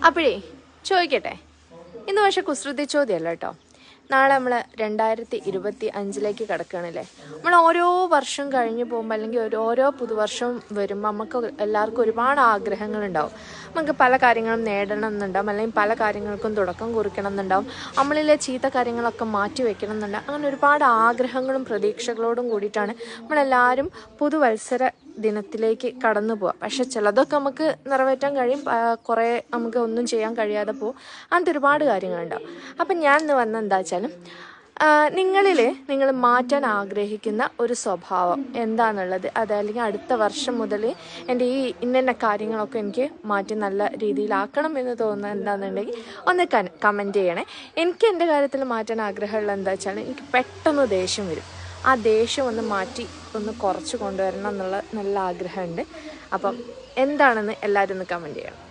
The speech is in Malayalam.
അപ്പോഴേ ചോദിക്കട്ടെ, ഇന്ന് പക്ഷെ കുസൃതി ചോദ്യമല്ല കേട്ടോ. നാളെ നമ്മൾ 2025 കിടക്കുകയാണല്ലേ. നമ്മൾ ഓരോ വർഷം കഴിഞ്ഞ് പോകുമ്പോൾ അല്ലെങ്കിൽ ഓരോ പുതുവർഷം വരുമ്പോൾ നമുക്ക് എല്ലാവർക്കും ഒരുപാട് ആഗ്രഹങ്ങളുണ്ടാവും. നമുക്ക് പല കാര്യങ്ങളും നേടണം എന്നുണ്ടാവും, അല്ലെങ്കിൽ പല കാര്യങ്ങൾക്കും തുടക്കം കുറിക്കണം എന്നുണ്ടാവും, നമ്മളിലെ ചീത്ത കാര്യങ്ങളൊക്കെ മാറ്റി വെക്കണം എന്നുണ്ടാവും. അങ്ങനെ ഒരുപാട് ആഗ്രഹങ്ങളും പ്രതീക്ഷകളോടും കൂടിയിട്ടാണ് നമ്മളെല്ലാവരും പുതുവത്സര ദിനത്തിലേക്ക് കടന്നു പോവുക. പക്ഷെ ചിലതൊക്കെ നമുക്ക് നിറവേറ്റാൻ കഴിയും, കുറേ നമുക്ക് ഒന്നും ചെയ്യാൻ കഴിയാതെ പോകും. അങ്ങനത്തെ ഒരുപാട് കാര്യങ്ങളുണ്ടാവും. അപ്പം ഞാൻ ഇന്ന് വന്ന എന്താ വെച്ചാലും, നിങ്ങൾ മാറ്റാൻ ആഗ്രഹിക്കുന്ന ഒരു സ്വഭാവം എന്താണെന്നുള്ളത്, അതല്ലെങ്കിൽ അടുത്ത വർഷം മുതൽ എൻ്റെ ഈ ഇന്ന കാര്യങ്ങളൊക്കെ എനിക്ക് മാറ്റി നല്ല രീതിയിലാക്കണം എന്ന് തോന്നുന്നത് എന്താണെന്നുണ്ടെങ്കിൽ ഒന്ന് കമൻറ്റ് ചെയ്യണേ. എനിക്ക് എൻ്റെ കാര്യത്തിൽ മാറ്റാൻ ആഗ്രഹമുള്ള എന്താ വെച്ചാൽ, എനിക്ക് പെട്ടെന്ന് ദേഷ്യം വരും. ആ ദേഷ്യം ഒന്ന് മാറ്റി ഒന്ന് കുറച്ച് കൊണ്ടുവരണം എന്നുള്ള നല്ല ആഗ്രഹമുണ്ട്. അപ്പം എന്താണെന്ന് എല്ലാവരും ഒന്ന് കമൻറ്റ് ചെയ്യണം.